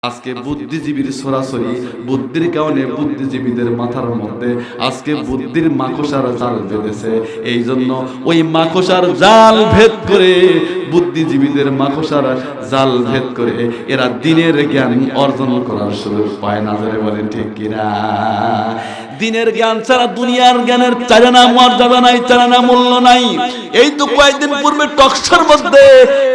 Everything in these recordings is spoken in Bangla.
আজকে বুদ্ধিজীবীর সরাসরি বুদ্ধির কারণে বুদ্ধিজীবীদের মাথার মধ্যে আজকে বুদ্ধির মাকড়সার জাল বেঁধেছে। এই জন্য ওই মাকড়সার জাল ভেদ করে বুদ্ধিজীবীদের মাকড়সার জাল ভেদ করে এরা দিনের জ্ঞান অর্জন করার সুযোগ পায় না। ধরে বলেন ঠিক কিনা? দিনের জ্ঞান ছাড়া দুনিয়ার জ্ঞানের চারানা মর্যাদা নাই, চারানা মূল্য নাই। এই তো কয়েকদিন পূর্বে টকশোর মধ্যে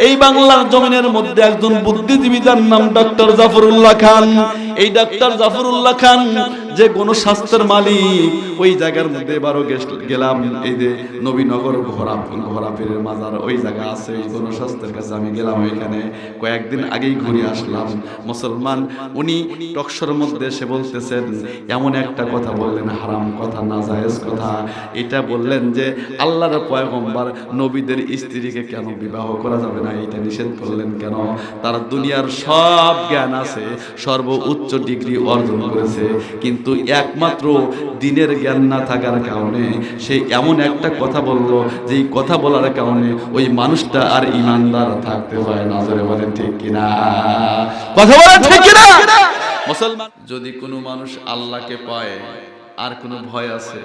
এই বাংলার জমিনের মধ্যে একজন বুদ্ধিজীবী, যার নাম ডক্টর জাফরুল্লাহ খান। এই ডক্টর জাফরুল্লাহ খান যে গণস্বাস্থ্যের মালিক, ওই জায়গার মধ্যে এবারও গেলাম। এই যে নবীনগর ঘোরাফেরের মাজার ওই জায়গা আছে, ওই গণস্বাস্থ্যের কাছে আমি গেলাম। ওইখানে কয়েকদিন আগেই ঘুরে আসলাম। মুসলমান উনি টকশোর মধ্যে এসে বলতেছেন, এমন একটা কথা বললেন, হারাম কথা, নাজায়েজ কথা। এটা বললেন যে আল্লাহর পয়গম্বর নবীদের স্ত্রীকে কেন বিবাহ করা যাবে না, এটা নিষেধ করলেন কেন? তার দুনিয়ার সব জ্ঞান আছে, সর্বোচ্চ ডিগ্রি অর্জন করেছে, কিন্তু একমাত্র দিনের জ্ঞান না থাকার কারণে সে এমন একটা কথা বলল, যেই কথা বলার কারণে ওই মানুষটা আর ইমানদার থাকতে পারে না। জোরে বলেন ঠিক কিনা? কথা বলেন ঠিক কিনা? মুসলমান, যদি কোনো মানুষ আল্লাহকে পায় আর কোনো ভয় আছে?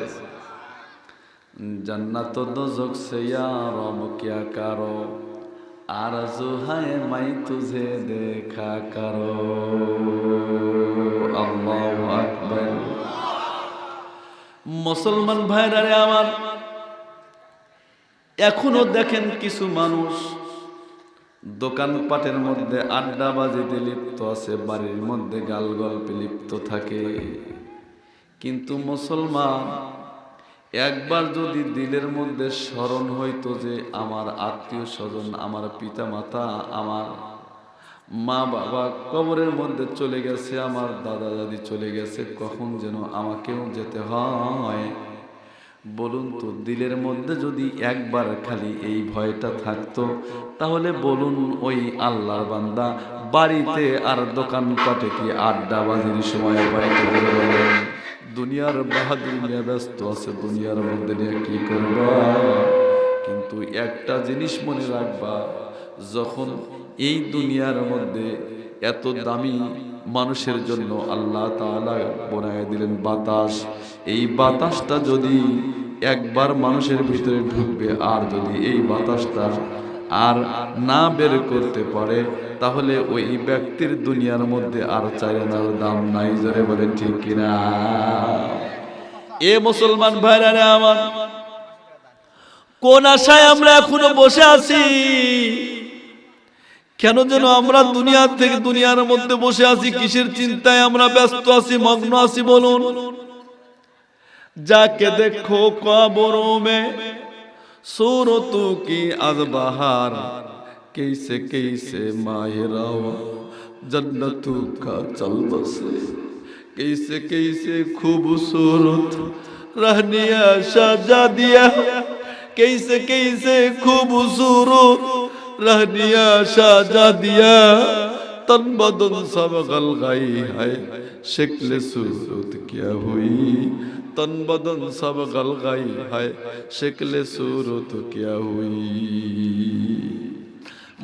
जन्नत दोज़ख से या रब क्या करो, आरज़ू है मैं तुझे देखा करो। अल्लाहु अकबर। मुसलमान भाईरा रे आमार, एखोनो देखें किछु मानुष দোকান পাটের মধ্যে আড্ডাবাজিতে লিপ্ত আছে, বাড়ির মধ্যে গালগল্পে লিপ্ত থাকে। কিন্তু মুসলমান একবার যদি দিলের মধ্যে স্মরণ হইতো যে আমার আত্মীয় স্বজন, আমার পিতা মাতা, আমার মা বাবা কবরের মধ্যে চলে গেছে, আমার দাদা দাদি চলে গেছে, কখন যেন আমাকেও যেতে হয়। বলুন তো, দিলের মধ্যে যদি একবার খালি এই ভয়টা থাকতো, তাহলে বলুন ওই আল্লাহর বান্দা বাড়িতে আর দোকানপাটে কি আড্ডাবাজির সময় পাইতে বলেন? দুনিয়ার বাহাদুরি নিয়ে ব্যস্ত আছে, দুনিয়ার মধ্যে নিয়ে কি করবা? কিন্তু একটা জিনিস মনে রাখবা, যখন এই দুনিয়ার মধ্যে এত দামি মানুষের জন্য আল্লাহ তাআলা বানায় দিলেন বাতাস, এই বাতাসটা যদি একবার মানুষের ভিতরে ঢুকবে, আর যদি এই বাতাসটা আর না বের করতে পারে, তাহলে ওই ব্যক্তির দুনিয়ার মধ্যে আর চাইনার দাম নাই। জোরে বলেন ঠিক কিনা? এ মুসলমান ভাইরা আমার, কোন আশায় আমরা এখনো বসে আছি? কেন যেন আমরা দুনিয়া থেকে দুনিয়ার মধ্যে বসে আছি? কিসের চিন্তায় আমরা ব্যস্ত আছি, মগ্ন আছি বলুন? जाके देखो क़ब्रों में सूरतों की अज़बहार, कैसे कैसे माहिरावा जन्नतों का चल बसे, कैसे कैसे खूबसूरत रहनिया शहजादिया, कैसे कैसे खूबसूरत रहनिया शहजादिया, तन बदन सब गलगाई है, शक्ल सूरत क्या हुई, तन बदन सब गलगाई है, शक्ल सूरत क्या हुई।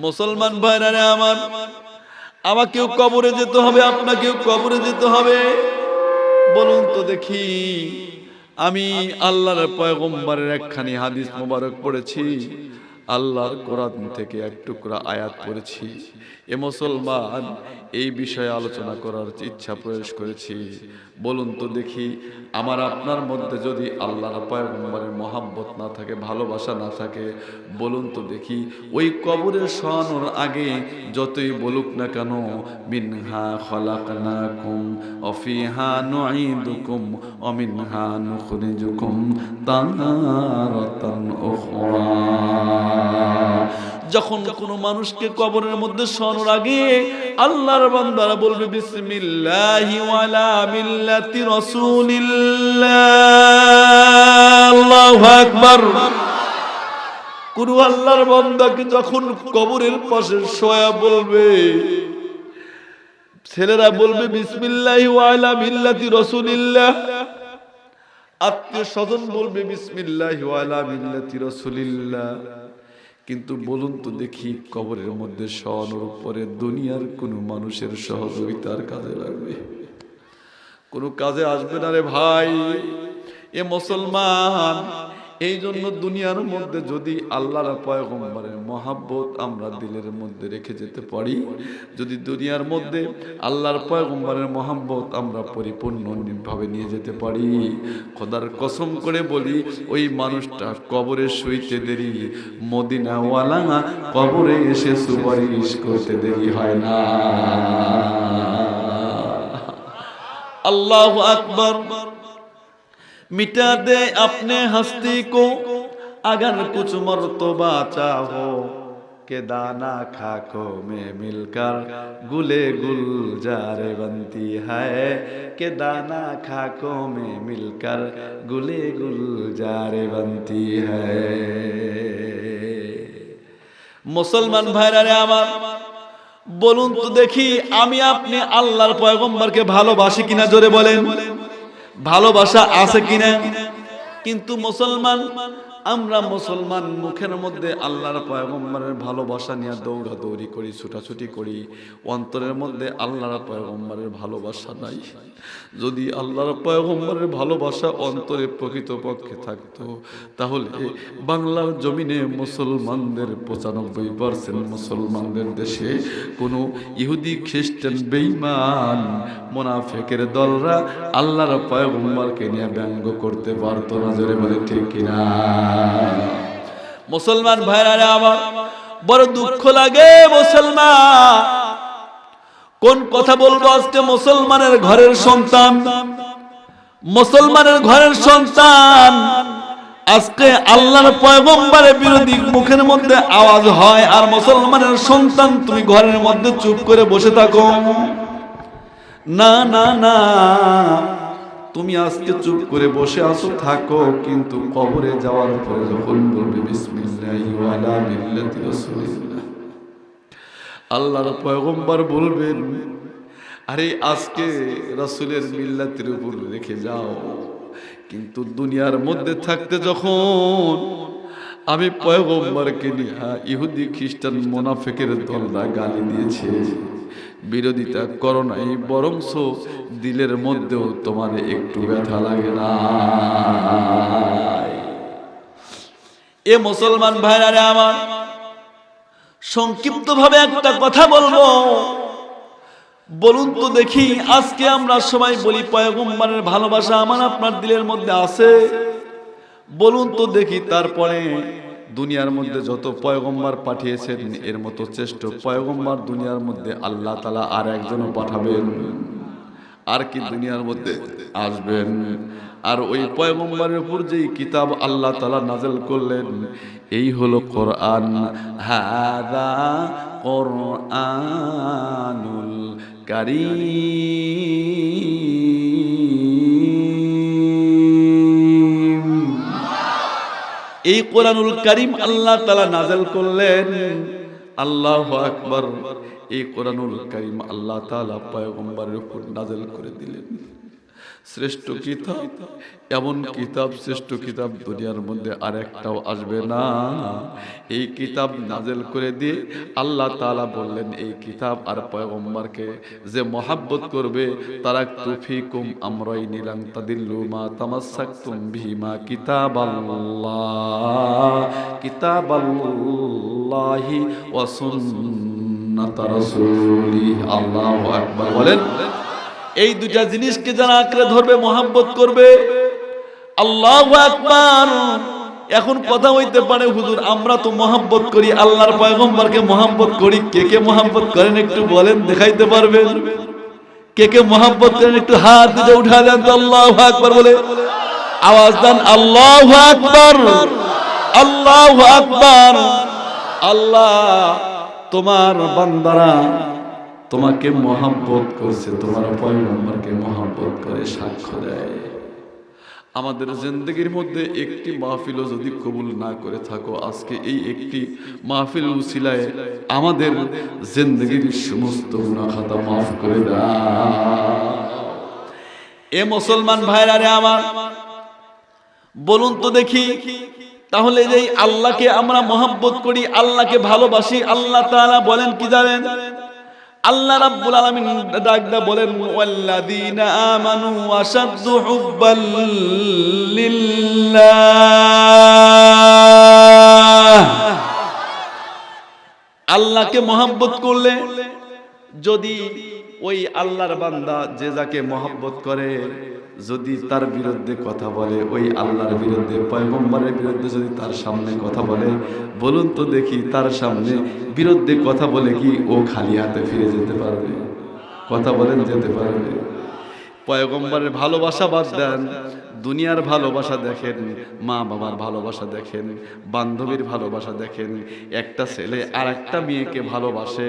মুসলমান ভাইরা আমার, আমাকেও কবরে যেতে হবে, আপনাকেও কবরে যেতে হবে। বলুন তো দেখি, আমি আল্লাহর পয়গম্বরের একখানি হাদিস মোবারক পড়েছি, আল্লাহর কোরআন থেকে এক টুকরা আয়াত পড়েছি। এ মুসলমান, এই বিষয়ে আলোচনা করার ইচ্ছা প্রকাশ করেছি। বলুন তো দেখি, আমার আপনার মধ্যে যদি আল্লাহর পয়গম্বরের মহাব্বত না থাকে, ভালোবাসা না থাকে, বলুন তো দেখি, ওই কবরে শোয়ানোর আগে যতই বলুক না কেন, মিনহা খলাকনাকুম ওয়া ফিহা নুঈদুকুম ওয়া মিনহা নুখরিজুকুম তারাতান উখরা, যখন কোন মানুষকে কবরের মধ্যে শোয়ানোর আগে আল্লাহর বান্দারা বলবে বিসমিল্লাহি ওয়া আলা মিল্লাতি রাসূলিল্লাহ, আল্লাহু আকবার। কোন আল্লাহর বান্দাকে যখন কবরের পাশে শোয়া বলবে, ছেলেরা বলবে বিসমিল্লাহি ওয়া আলা মিল্লাতি রাসূলিল্লাহ, আত্মীয় স্বজন বলবে বিসমিল্লাহি ওয়া আলা মিল্লাতি রাসূলিল্লাহ, কিন্তু বলুন তো দেখি, কবরের মধ্যে শোয়ানোর পরে দুনিয়ার কোনো মানুষের সহযোগিতার কাজে লাগবে? কোনো কাজে আসবে না রে ভাই। এ মুসলমান, এই জন্য দুনিয়ার মধ্যে যদি আল্লাহর পয়গম্বরের মহাব্বত আমরা দিলের মধ্যে রেখে যেতে পারি, যদি দুনিয়ার মধ্যে আল্লাহর পয়গম্বরের মহাব্বত আমরা পরিপূর্ণভাবে নিয়ে যেতে পারি, খোদার কসম করে বলি, ওই মানুষটা কবরে শুইতে দেরি, মদিনাওয়ালা কবরে এসে সুপারিশ করতে দেরি হয় না। अल्लाह अकबर। मिटा दे अपने हस्ती को अगर कुछ मर्तबा चाहो, के दाना खाकों में मिलकर गुले गुलजारे बनती है, के दाना खाकों में मिलकर गुले गुलजारे बनती है। मुसलमान भाईरा रे आमार, বলুন তো দেখি, আমি আপনি আল্লাহর পয়গম্বরকে ভালোবাসি কিনা? জোরে বলেন, ভালোবাসা আছে কিনা? কিন্তু মুসলমান, আমরা মুসলমান মুখের মধ্যে আল্লাহর পয়গম্বরের ভালোবাসা নিয়ে দৌড়াদৌড়ি করি, ছুটাছুটি করি, অন্তরের মধ্যে আল্লাহর পয়গম্বরের ভালোবাসা নাই। যদি আল্লাহর পয়গম্বরের ভালোবাসা অন্তরে প্রকৃতপক্ষে থাকতো, তাহলে বাংলার জমিনে মুসলমানদের 95% মুসলমানদের দেশে কোনো ইহুদি খ্রিস্টান বেঈমান মুনাফিকের দলরা আল্লাহর পয়গম্বরকে নিয়ে ব্যঙ্গ করতে পারতো না। জোরে বলে ঠিক কিনা? মুসলমান ভাইরা আমার বড় দুঃখ লাগে। মুসলমান, কোন কথা বলবো আজকে? মুসলমানের ঘরের সন্তান, মুসলমানের ঘরের সন্তান আজকে আল্লাহর পয়গম্বরের বিরোধী মুখের মধ্যে আওয়াজ হয়, আর মুসলমানের সন্তান তুমি ঘরের মধ্যে চুপ করে বসে থাকো। না না না, তুমি আজকে চুপ করে বসে আছো, থাকো, কিন্তু কবরে যাওয়ার পরে যখন বলবে বিসমিল্লাহি ওয়া আলা মিল্লাতি রাসূলিল্লাহ, আল্লাহর পয়গম্বর বলবেন, আরে আজকে রাসূলের মিল্লাতের উপর রেখে যাও। কিন্তু দুনিয়ার মধ্যে থাকতে যখন আমি পয়গম্বরকে নিয়ে ইহুদি খ্রিস্টান মুনাফিকের দলরা গালি দিয়েছে, বিরোধিতা করো নাই, বরংস দিলের মধ্যেও তোমার একটু ব্যথা লাগে না। এ মুসলমান ভাইরা রে আমার, সংক্ষিপ্ত ভাবে একটা কথা বলবো। বলুন তো দেখি, আজকে আমরা সবাই বলি পয়গম্বরের ভালোবাসা আমার আপনার দিলের মধ্যে আছে? বলুন তো দেখি, তারপরে দুনিয়ার মধ্যে যত পয়গম্বর পাঠিয়েছেন, এর মতো শ্রেষ্ঠ পয়গম্বর দুনিয়ার মধ্যে আল্লাহ তাআলা আর একজনও পাঠাবেন? আর কি দুনিয়ার মধ্যে আসবেন? আর ওই পয়গম্বরের উপর যেই কিতাব আল্লাহ তাআলা নাযিল করলেন, এই হলো কোরআন। হাযা কোরআনুল কারীম। এই কোরআনুল কারীম আল্লাহ তাআলা নাযিল করলেন। আল্লাহু আকবার। এই কোরআনুল কারীম আল্লাহ তাআলা পয়গম্বরের উপর নাযিল করে দিলেন। শ্রেষ্ঠ কিতাব, এমন কিতাব, শ্রেষ্ঠ কিতাব দুনিয়ার মধ্যে আর একটাও আসবে না। এই কিতাব নাযিল করে দিয়ে আল্লাহ তাআলা বললেন, এই কিতাব আর পয়গম্বরকে যে মহব্বত করবে, তারাকতু ফীকুম আমরাইনি লান তাদিল্লু মা তামাসসাকতুম বিহিমা কিতাবাল্লাহি ওয়া সুন্নাত রাসূলি। আল্লাহু আকবার বলেন। এই দুটা জিনিসকে যারা আঁকড়ে ধরবে, মহব্বত করবে, আল্লাহু আকবার। এখন কথা হইতে পারে, হুজুর আমরা তো মহব্বত করি, আল্লাহর পয়গম্বরকে মহব্বত করি, কে কে মহব্বত করেন একটু বলেন, দেখাইতে পারবেন? কে কে মহব্বত করেন একটু হাত দিয়ে উঠা দেন তো, আল্লাহু আকবার বলে আওয়াজ দেন, আল্লাহু আকবার, আল্লাহু আকবার। আল্লাহ তোমার বান্দারা তোমাকে মহব্বত করছে, তোমার পয়গম্বরকে মহব্বত করে সাক্ষ্য দেয়। আমাদের জিন্দেগির মধ্যে একটি মাহফিলও যদি কবুল না করে থাকো, আজকে এই একটি মাহফিল উসিলায় আমাদের জিন্দেগির সমস্ত গুনাহ খাতা মাফ করে দাও। এ মুসলমান ভাইরা রে আমার, বলুন তো দেখি, তাহলে এই আল্লাহকে আমরা মহব্বত করি, আল্লাহকে ভালোবাসি, আল্লাহ তাআলা বলেন কি জানেন? আল্লাহ রাব্বুল আলামিন ডাকদা বলেন ওয়াল্লাযীনা আমানু আশাদ্দু হুব্বাল লিল্লাহ। আল্লাহকে মহব্বত করলে যদি ওই আল্লাহর বান্দা যে যাকে মহব্বত করে যদি তার বিরুদ্ধে কথা বলে, ওই আল্লাহর বিরুদ্ধে, পয়গম্বরের বিরুদ্ধে যদি তার সামনে কথা বলে, বলুন তো দেখি তার সামনে বিরুদ্ধে কথা বলে কি ও খালি হাতে ফিরে যেতে পারবে? কথা বলেন, যেতে পারবে? পয়গম্বরের ভালোবাসা বাদ দেন, দুনিয়ার ভালোবাসা দেখেন, মা বাবার ভালোবাসা দেখেন, বান্ধবীর ভালোবাসা দেখেন। একটা ছেলে আর একটা মেয়েকে ভালোবাসে,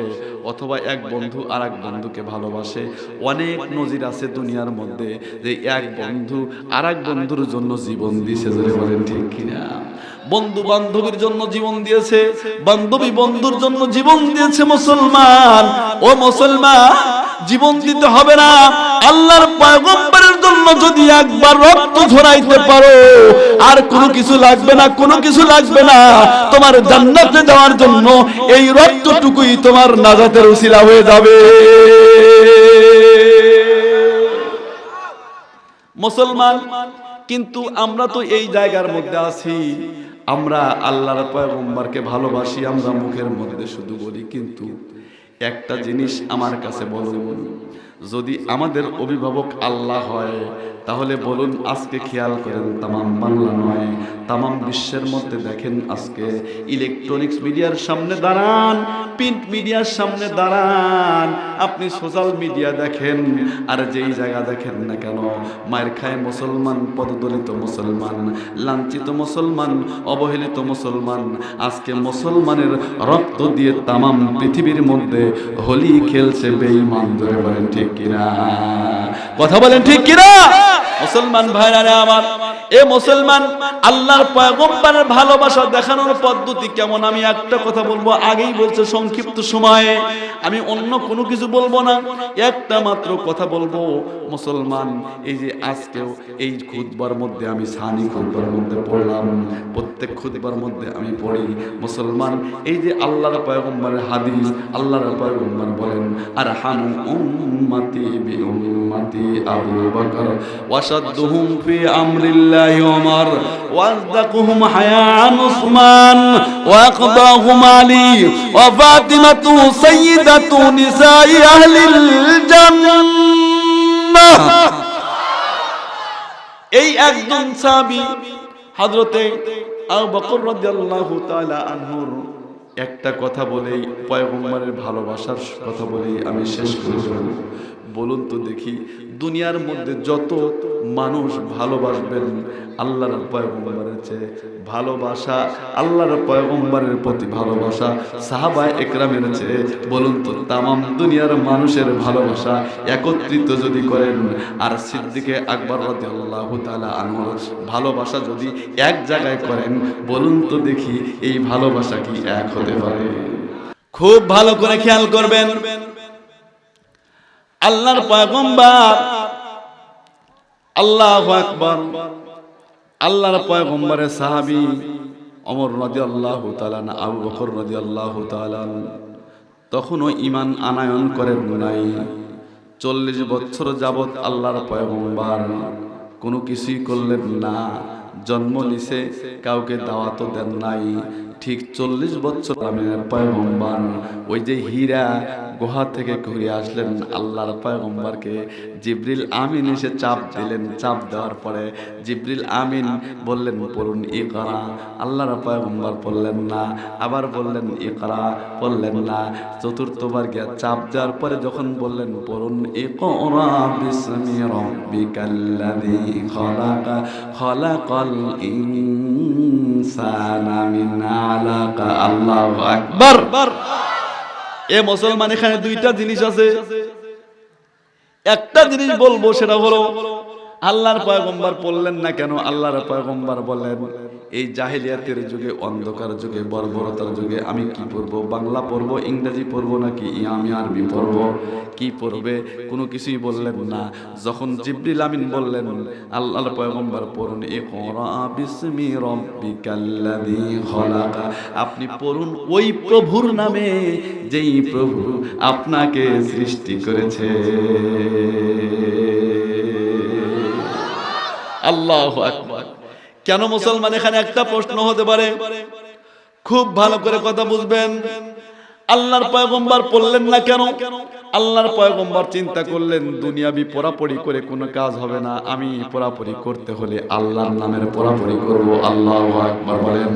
অথবা এক বন্ধু আর এক বন্ধুকে ভালোবাসে। অনেক নজির আছে দুনিয়ার মধ্যে যে এক বন্ধু আর এক বন্ধুর জন্য জীবন দিয়েছে। যদি বলেন ঠিক কিনা? বন্ধু বান্ধবীর জন্য জীবন দিয়েছে, বান্ধবী বন্ধুর জন্য জীবন দিয়েছে। মুসলমান, ও মুসলমান, জীবন দিতে হবে না, আল্লাহর পয়গম্বরের জন্য যদি একবার রক্ত ঝরাইতে পারো আর কোনো কিছু লাগবে না, কোনো কিছু লাগবে না। তোমার জান্নাতে যাওয়ার জন্য এই রক্তটুকুই তোমার নাজাতের উসিলা হয়ে যাবে। মুসলমান, কিন্তু আমরা তো এই জায়গার মধ্যে আছি, আমরা আল্লাহর পয়গম্বরকে ভালোবাসি, আমরা মুখের মধ্যে শুধু বলি, কিন্তু একটা জিনিস আমার কাছে বলুন, যদি আমাদের অভিভাবক আল্লাহ হয় তাহলে বলুন আজকে খেয়াল করেন, তামাম বাংলা নয়, তামাম বিশ্বের মধ্যে দেখেন, আজকে ইলেকট্রনিক্স মিডিয়ার সামনে দাঁড়ান, প্রিন্ট মিডিয়ার সামনে দাঁড়ান, আপনি সোশ্যাল মিডিয়া দেখেন, আর যেই জায়গা দেখেন না কেন, মায়ের খায় মুসলমান, পদদলিত মুসলমান, লাঞ্ছিত মুসলমান, অবহেলিত মুসলমান, আজকে মুসলমানের রক্ত দিয়ে তামাম পৃথিবীর মধ্যে হোলি খেলছে বেঈমান। ধরে বলেন ঠিক কিনা? কথা বলেন ঠিক কিনা? মুসলমান ভাইরা আমার, এ মুসলমান, আল্লাহর পয়গম্বরের ভালোবাসা দেখানোর পদ্ধতি কেমন আমি একটা কথা বলবো, আগেই বলছে সংক্ষিপ্ত সময়ে আমি অন্য কোনো কিছু বলবো না, একটা মাত্র কথা বলবো। মুসলমান, এই যে আজকেও এই খুতবার মধ্যে আমি সানি খুতবার মধ্যে পড়লাম, প্রত্যেক খুতবার মধ্যে আমি পড়ি, মুসলমান, এই যে আল্লাহর পয়গম্বরের হাদিস, আল্লাহর পয়গম্বর বলেন আরহামু উম্মতি বি উম্মতি আবু বকর ওয়াশাদ্দুহুম ফি আমরিল্লাহি ওমর ওয়াজদাকুহুম হায়ান উসমান ওয়াকদাহুম আলী ওয়া ফাতিমাতু সাইয়্যিদাতু নিসাই আহলিল জান্নাহ। এই একজন সাহাবী হযরতে আবু বকর রাদিয়াল্লাহু তাআলা আনহুর একটা কথা বলেই, পয়গম্বরের ভালোবাসার কথা বলেই আমি শেষ করব। বলুন তো দেখি, দুনিয়ার মধ্যে যত মানুষ ভালোবাসবেন আল্লাহর পয়গম্বরের চেয়ে, ভালোবাসা আল্লাহর পয়গম্বরের প্রতি ভালোবাসা সাহাবায়ে একরামের চেয়ে, বলুন তো তামাম দুনিয়ার মানুষের ভালোবাসা একত্রিত যদি করেন আর সিদ্দিকে আকবর রাদিয়াল্লাহু তাআলা আনহুর ভালোবাসা যদি এক জায়গায় করেন, বলুন তো দেখি এই ভালোবাসা কি এক হতে পারে? খুব ভালো করে খেয়াল করবেন, আল্লাহর পয়গম্বর, আল্লাহু আকবার, আল্লাহর পয়গম্বরের সাহাবী ওমর রাদিয়াল্লাহু তাআলা, আবু বকর রাদিয়াল্লাহু তাআলা তখনও ঈমান আনয়ন করেন নাই। 40 বছর যাবত আল্লাহর পয়গম্বর কোনো কিছুই করলেন না, জন্ম নিছে, কাউকে দাওয়াতও দেন নাই। ঠিক 40 বছর আমিনের পয়গম্বর ওই যে হীরা গুহা থেকে ঘুরে আসলেন, আল্লাহর পয়গম্বরকে জিবরিল আমিন এসে চাপ দিলেন। চাপ দেওয়ার পরে জিবরিল আমিন বললেন পড়ুন ইকরা, আল্লাহর পয়গম্বর পড়লেন না, আবার বললেন ইকরা, পড়লেন না। চতুর্থবার গিয়া চাপ দেওয়ার পরে যখন বললেন পড়ুন ইকরা বিসমি রাব্বিকাল্লাযী খালাক খালাকাল ইনসানা মিন আলাক। আল্লাহু আকবার। এ মুসলমান, এখানে দুইটা জিনিস আছে। একটা জিনিস বলবো, সেটা হলো আল্লাহর পয়গম্বর বললেন না কেন? আল্লাহর পয়গম্বর বলেন, এই জাহেলিয়াতের যুগে, অন্ধকার যুগে, বর্বরতার যুগে আমি কি পড়ব? বাংলা পড়ব, ইংরেজি পড়ব, নাকি আমি আরবি পড়ব? কি পড়বে? কোনো কিছুই বললেন না। যখন জিবরিল আমিন বললেন, আল্লাহর পয়গম্বর পড়ুন, ইকরা বিসমি রাব্বিকাল্লাযী খলাক, আপনি পড়ুন ওই প্রভুর নামে যেই প্রভু আপনাকে সৃষ্টি করেছে। আল্লাহু আকবার। কেন মুসলমান? এখানে একটা প্রশ্ন হতে পারে, খুব ভালো করে কথা বুঝবেন। আল্লাহর পয়গম্বর পড়লেন না কেন? আল্লাহর পয়গম্বর চিন্তা করলেন, দুনিয়াবি পড়াপড়ি করে কোনো কাজ হবে না, আমি পড়াপড়ি করতে হলে আল্লাহর নামের পড়াপড়ি করব। আল্লাহু আকবার বলেন।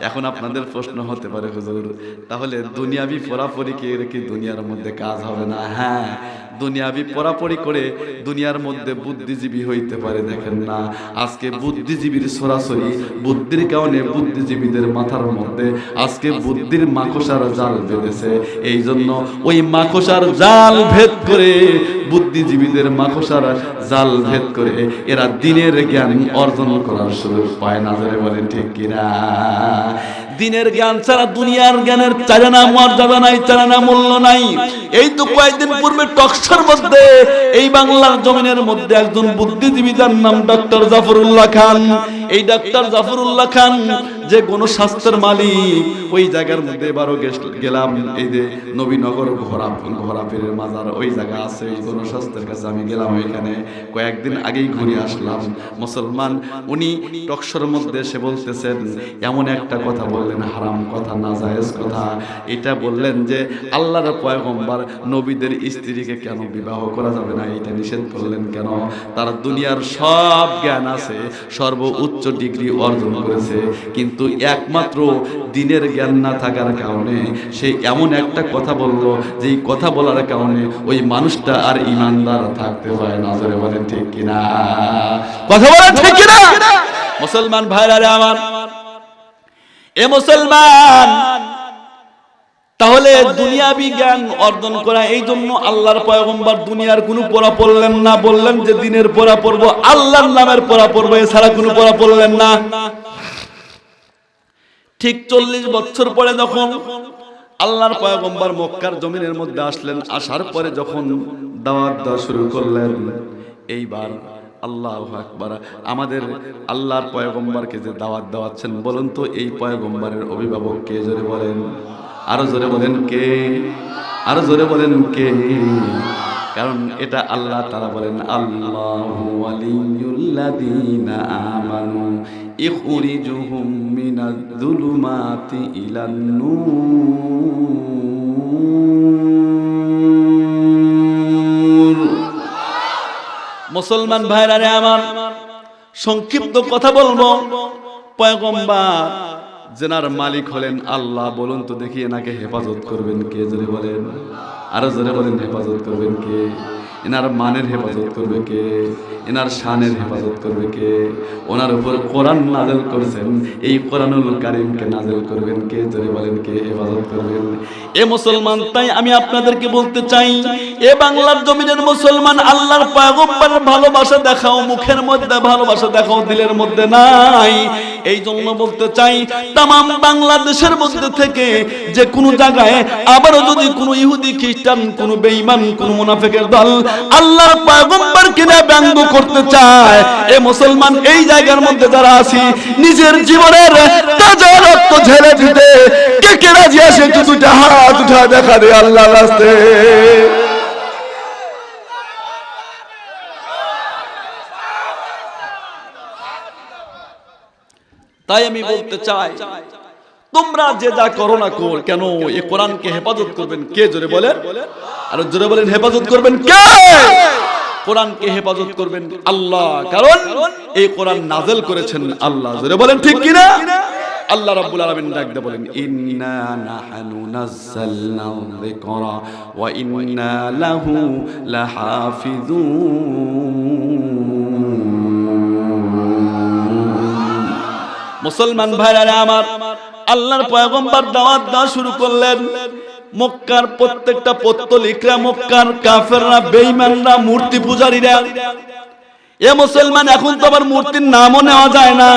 এখন আপনাদের প্রশ্ন হতে পারে, হুজুর তাহলে দুনিয়াবি পড়াপড়ি কি দুনিয়ার মধ্যে কাজ হবে না? হ্যাঁ, দুনিয়াবি পড়াপড়ি করে দুনিয়ার মধ্যে বুদ্ধিজীবী হইতে পারে। দেখেন না, আজকে বুদ্ধিজীবীর সরাসরি বুদ্ধির কারণে বুদ্ধিজীবীদের মাথার মধ্যে আজকে বুদ্ধির মাকড়সার জাল বেঁধেছে। এই জন্য ওই মাকড়সার জাল ভেদ করে, বুদ্ধিজীবীদের মাকড়সার জাল ভেদ করে এরা দিনের জ্ঞান অর্জন করার সুযোগ পায় না। জোরে বলেন ঠিক কিনা? দিনের জ্ঞান ছাড়া দুনিয়ার জ্ঞানের চারানা মর্যাদা নাই, চারানা মূল্য নাই। এই তো কয়েকদিন পূর্বে টকশোর মধ্যে এই বাংলার জমিনের মধ্যে একজন বুদ্ধিজীবী, যার নাম ডক্টর জাফরুল্লাহ খান। এই ডক্টর জাফরুল্লাহ খান যে গণস্বাস্থ্যের মালিক, ওই জায়গার মধ্যে এবারও গেলাম। এই যে নবীনগর ঘোড়া পীরের মাজার, ওই জায়গা আছে, ওই গণস্বাস্থ্যের কাছে আমি গেলাম। ওইখানে কয়েকদিন আগেই ঘুরে আসলাম। মুসলমান, উনি টকশোর মধ্যে এসে বলতেছেন, এমন একটা কথা বললেন, হারাম কথা, নাজায়েজ কথা। এটা বললেন যে আল্লাহর পয়গম্বর নবীদের স্ত্রীকে কেন বিবাহ করা যাবে না, এটা নিষেধ করলেন কেন? তার দুনিয়ার সব জ্ঞান আছে, সর্বোচ্চ ডিগ্রি অর্জন করেছে, কিন্তু একমাত্র দিনের জ্ঞান না থাকার কারণে সে এমন একটা কথা বলল, যেই কথা বলার কারণে ওই মানুষটা আর ইমানদার থাকতে হয় না। জোরে বলেন ঠিক কিনা? কথা বলেন ঠিক কিনা? মুসলমান ভাইরা রে আমার, এ মুসলমান, তাহলে দুনিয়াবি জ্ঞান অর্জন করা, এই জন্য আল্লাহর পয়গম্বর দুনিয়ার কোনো পড়া পড়লেন না, বললেন যে দিনের পড়া পড়বো, আল্লাহর নামের পড়া পড়বো, এছাড়া কোনো পড়া পড়লেন না। ঠিক 40 বছর পরে যখন আল্লাহর পয়গম্বর মক্কার জমিনের মধ্যে আসলেন, আসার পরে যখন দাওয়াত দেওয়া শুরু করলেন, এইবার আল্লাহু আকবার, আমাদের আল্লাহর পয়গম্বরকে যে দাওয়াত দেওয়াচ্ছেন, বলুন তো এই পয়গম্বরের অভিভাবক কে? জোরে বলেন, আরো জোরে বলেন কে? আরো জোরে বলেন কে? কারণ এটা আল্লাহ তাআলা বলেন, আল্লাহু ওয়ালিয়ুল্লাযীনা আমানু ইখরিজুহুম মিনাজ-যুলুমাতি ইলান-নূর। মুসলমান ভাইরা রে আমার, সংক্ষিপ্ত কথা বলবো। পয়গম্বর যেনার মালিক হলেন আল্লাহ, বলুন তো দেখি এনাকে হেফাজত করবেন কে? জোরে বলেন, আরো জোরে বলেন, হেফাজত করবেন কে? এনার মানের হেফাজত করবে কে? এনার শানের হেফাজত করবে কে? ওনার উপর কোরআন নাযিল করেছেন, এই কোরআনুল কারীমকে নাযিল করবেন কে? জোরে বলেন কে হেফাজত করবেন? এ মুসলমান, তাই আমি আপনাদেরকে বলতে চাই, এ বাংলার জমিনের মুসলমান, আল্লাহর পয়গম্বরের ভালোবাসা দেখাও, মুখের মধ্যে ভালোবাসা দেখাও, দিলের মধ্যে নাই। এই জন্য বলতে চাই, তামাম বাংলাদেশের মধ্যে থেকে যে কোনো জায়গায় আবারও যদি কোনো ইহুদি, খ্রিস্টান, কোনো বেঈমান, কোনো মুনাফিকের দল আল্লাহর পয়গম্বরকে নিয়ে ব্যঙ্গ করতে চায়, এ মুসলমান, এই জায়গার মধ্যে যারা আছি, নিজের জীবনের তাজা রক্ত ঝেলে দিতে কে কে রাজি আছে? দুটা হাত উঠা দেখা দে আল্লাহর রাস্তায়। তাই আমি বলতে চাই, তোমরা যে যা করো না কর কেন, এই কোরআনকে হেফাজত করবেন কে? জোরে বলেন, আর জোরে বলেন, হেফাজত করবেন কে? কোরআনকে হেফাজত করবেন আল্লাহ, কারণ এই কোরআন নাযিল করেছেন আল্লাহ। জোরে বলেন ঠিক কিনা? আল্লাহ রাব্বুল আলামিন ডাকতে বলেন, ইন্না নাহনু নাযালনা যিকরা ওয়া ইন্না লাহু লাহাফিজুন। মুসলমান ভাইরা আমার, আল্লাহর পয়গম্বর দাওয়াত দেওয়া শুরু করলেন। মক্কার প্রত্যেকটা পত্তলিকরা, মক্কার কাফেররা, বেঈমানরা, মূর্তি পূজারীরা, এ মুসলমান, এখন তো আবার মূর্তির নামও নেওয়া যায় না।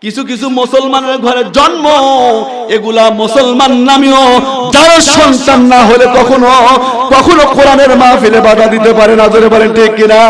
কিছু কিছু মুসলমানের ঘরে জন্ম, এগুলা মুসলমান নামীয়, যার সন্তান না হলে কখনো কখনো কোরআনের মাহফিলে বাধা দিতে পারে না। জোরে বলেন ঠিক কিনা?